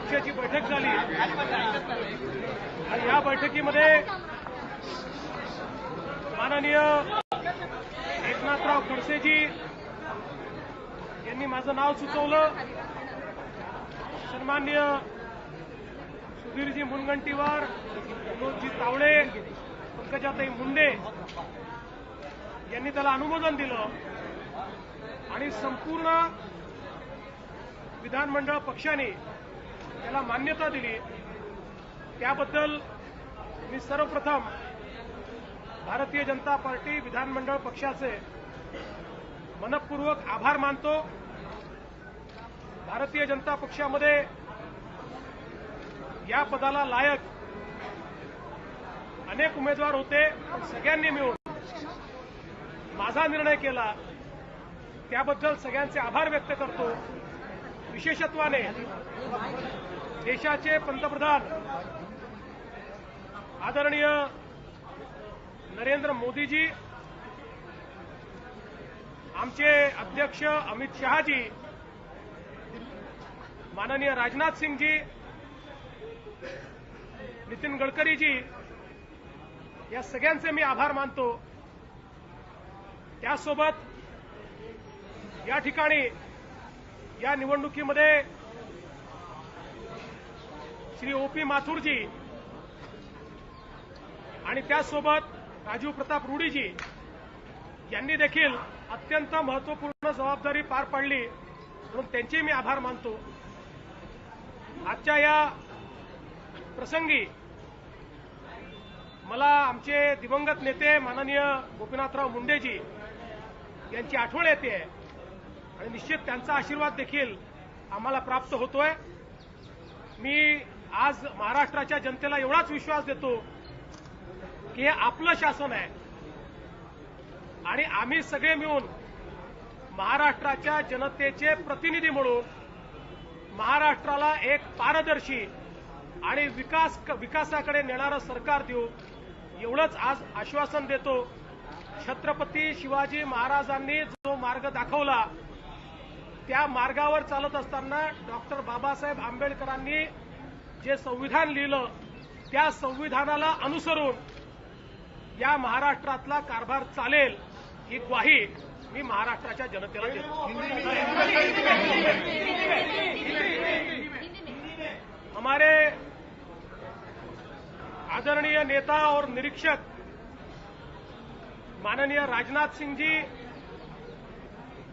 पक्षाची बैठक झाली आणि या बैठकीमध्ये माननीय एकनाथराव खडसेजी यांनी माझं नाव सुचवलं. सन्माननीय सुधीरजी मुनगंटीवार, विनोदजी तावडे, पंकजाताई मुंडे यांनी त्याला अनुमोदन दिलं आणि संपूर्ण विधानमंडळ पक्षाने त्याला मान्यता दिली. त्याबद्दल मी सर्वप्रथम भारतीय जनता पार्टी विधानमंडळ पक्षाचे मनपूर्वक आभार मानतो. भारतीय जनता पक्षामध्ये या पदाला लायक अनेक उमेदवार होते, पण सगळ्यांनी मिळून माझा निर्णय केला. त्याबद्दल सगळ्यांचे आभार व्यक्त करतो. विशेषत्वाने देशाचे पंतप्रधान आदरणीय नरेंद्र मोदीजी, आमचे अध्यक्ष अमित शहाजी, माननीय राजनाथ सिंहजी, नितीन गडकरीजी, या सगळ्यांचे मी आभार मानतो. त्यासोबत या ठिकाणी या निवडणुकीमध्ये श्री ओपी माथुरजी आणि त्यासोबत राजीव प्रताप रूडीजी यांनी देखील अत्यंत महत्वपूर्ण जबाबदारी पार पाडली, म्हणून त्यांचे मी आभार मानतो. आजच्या या प्रसंगी मला आमचे दिवंगत नेते माननीय गोपीनाथराव मुंडेजी यांची आठवण येते आणि निश्चित त्यांचा आशीर्वाद देखील आम्हाला प्राप्त होतोय. मी आज महाराष्ट्राच्या जनतेला एवढाच विश्वास देतो की हे आपलं शासन आहे आणि आम्ही सगळे मिळून महाराष्ट्राच्या जनतेचे प्रतिनिधी म्हणून महाराष्ट्राला एक पारदर्शी आणि विकासाकडे नेणारं सरकार देऊ, एवढंच आज आश्वासन देतो. छत्रपती शिवाजी महाराजांनी जो मार्ग दाखवला त्या मार्गावर चालत असताना डॉक्टर बाबासाहेब आंबेडकरांनी जे संविधान लिहिलं त्या संविधानाला अनुसरून या महाराष्ट्रातला कारभार चालेल ही ग्वाही मी महाराष्ट्राच्या जनतेला देतो. हमारे आदरणीय नेता और निरीक्षक माननीय राजनाथ सिंह जी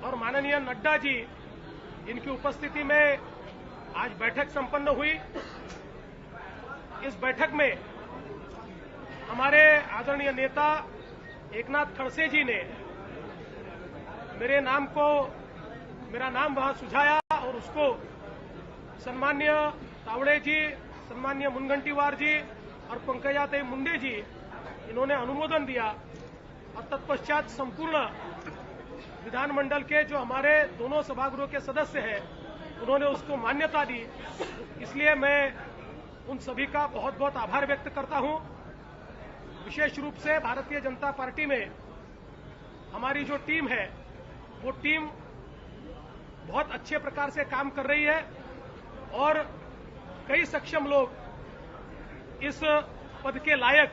और माननीय नड्डा जी, इनकी उपस्थिति में आज बैठक संपन्न हुई. इस बैठक में हमारे आदरणीय नेता एकनाथ खड़से जी ने मेरा नाम वहां सुझाया और उसको सन्मान्य तावड़े जी, सन्मान्य मुनगंटीवार जी और पंकजाताई मुंडे जी इन्होंने अनुमोदन दिया और तत्पश्चात संपूर्ण विधानमंडल के जो हमारे दोनों सभागृह के सदस्य हैं उन्होंने उसको मान्यता दी. इसलिए मैं उन सभी का बहुत बहुत आभार व्यक्त करता हूं. विशेष रूप से भारतीय जनता पार्टी में हमारी जो टीम है वो टीम बहुत अच्छे प्रकार से काम कर रही है और कई सक्षम लोग इस पद के लायक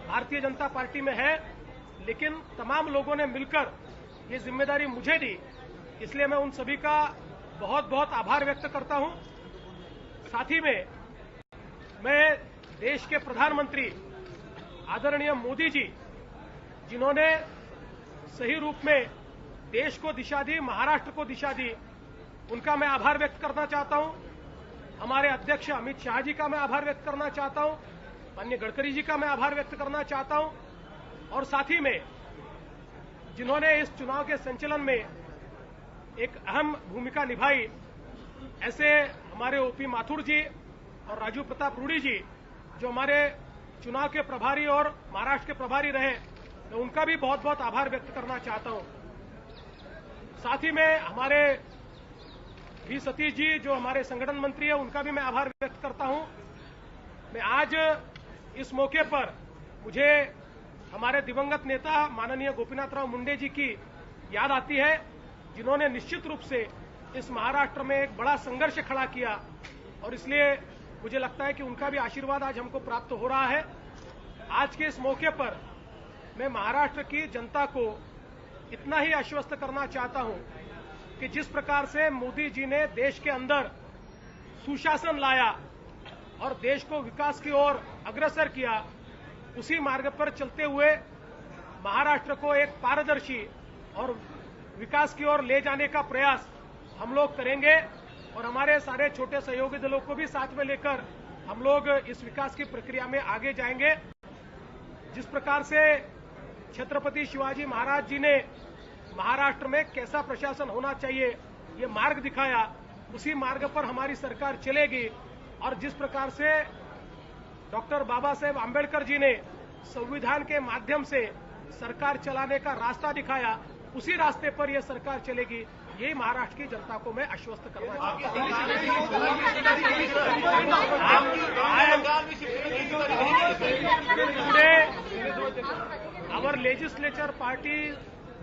भारतीय जनता पार्टी में है, लेकिन तमाम लोगों ने मिलकर ये जिम्मेदारी मुझे दी. इसलिए मैं उन सभी का बहुत बहुत आभार व्यक्त करता हूं. साथ ही में मैं देश के प्रधानमंत्री आदरणीय मोदी जी, जिन्होंने सही रूप में देश को दिशा दी, महाराष्ट्र को दिशा दी, उनका मैं आभार व्यक्त करना चाहता हूं. हमारे अध्यक्ष अमित शाह जी का मैं आभार व्यक्त करना चाहता हूं. माननीय गडकरी जी का मैं आभार व्यक्त करना चाहता हूं. और साथ ही में जिन्होंने इस चुनाव के संचालन में एक अहम भूमिका निभाई, ऐसे हमारे ओपी माथुर जी और राजीव प्रताप रूडी जी, जो हमारे चुनाव के प्रभारी और महाराष्ट्र के प्रभारी रहे, मैं उनका भी बहुत बहुत आभार व्यक्त करना चाहता हूं. साथ ही में हमारे वी सतीश जी, जो हमारे संगठन मंत्री है, उनका भी मैं आभार व्यक्त करता हूं. मैं आज इस मौके पर मुझे हमारे दिवंगत नेता माननीय गोपीनाथराव मुंडे जी की याद आती है, जिन्होंने निश्चित रूप से इस महाराष्ट्र में एक बड़ा संघर्ष खड़ा किया और इसलिए मुझे लगता है कि उनका भी आशीर्वाद आज हमको प्राप्त हो रहा है। आज के इस मौके पर मैं महाराष्ट्र की जनता को इतना ही आश्वस्त करना चाहता हूं कि जिस प्रकार से मोदी जी ने देश के अंदर सुशासन लाया और देश को विकास की ओर अग्रसर किया, उसी मार्ग पर चलते हुए महाराष्ट्र को एक पारदर्शी और विकास की ओर ले जाने का प्रयास हम लोग करेंगे और हमारे सारे छोटे सहयोगी दलों को भी साथ में लेकर हम लोग इस विकास की प्रक्रिया में आगे जाएंगे। जिस प्रकार से छत्रपति शिवाजी महाराज जी ने महाराष्ट्र में कैसा प्रशासन होना चाहिए ये मार्ग दिखाया, उसी मार्ग पर हमारी सरकार चलेगी। और जिस प्रकार से डॉक्टर बाबा साहेब आंबेडकर जी ने संविधान के माध्यम से सरकार चलाने का रास्ता दिखाया, उसी रास्ते पर यह सरकार चलेगी। यही महाराष्ट्र की जनता को मैं आश्वस्त करना चाहता हूं। Our legislature party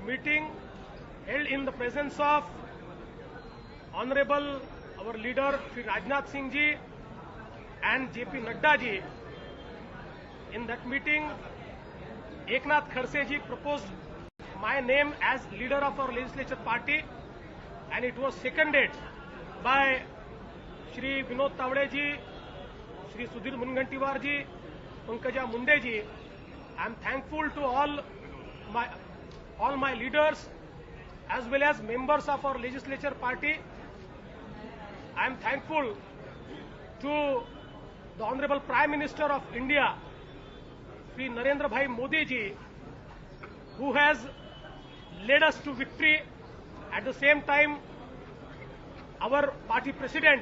meeting held in the presence of Honorable our leader Shri Rajnath Singh ji and JP Nadda ji. In that meeting, Eknath Khadse ji proposed my name as leader of our legislature party, and it was seconded by Shri Vinod Tawade ji, Shri Sudhir Mungantiwar ji, Pankaja Munde ji. I am thankful to all my leaders as well as members of our legislature party. I am thankful to the Honorable Prime Minister of India, Shri Narendra Bhai Modi ji, who has led us to victory. At the same time, our party president,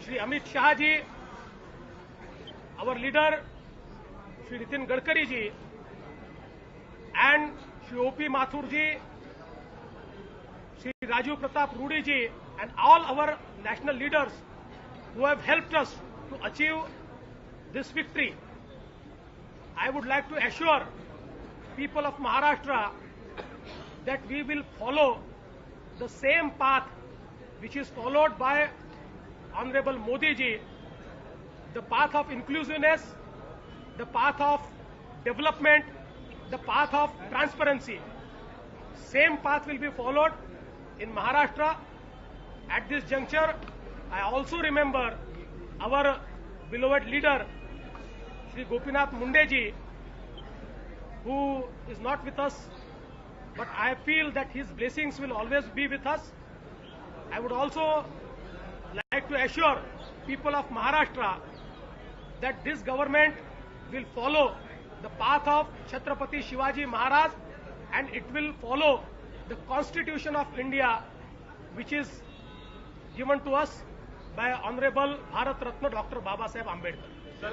Shri Amit Shah ji, our leader, Shri Nitin Gadkari ji, and Shri O.P. Mathur ji, Shri Raju Pratap Rudy ji, and all our national leaders who have helped us to achieve this victory. I would like to assure people of Maharashtra that we will follow the same path which is followed by Honorable Modi ji, the path of inclusiveness, the path of development, the path of transparency. Same path will be followed in Maharashtra. At this juncture, I also remember our beloved leader, Shri Gopinath Munde ji, who is not with us, but I feel that his blessings will always be with us. I would also like to assure people of Maharashtra that this government will follow the path of Chhatrapati Shivaji Maharaj, and it will follow the Constitution of India, which is given to us by Honorable Bharat Ratna Dr. Baba Saheb Ambedkar. Sir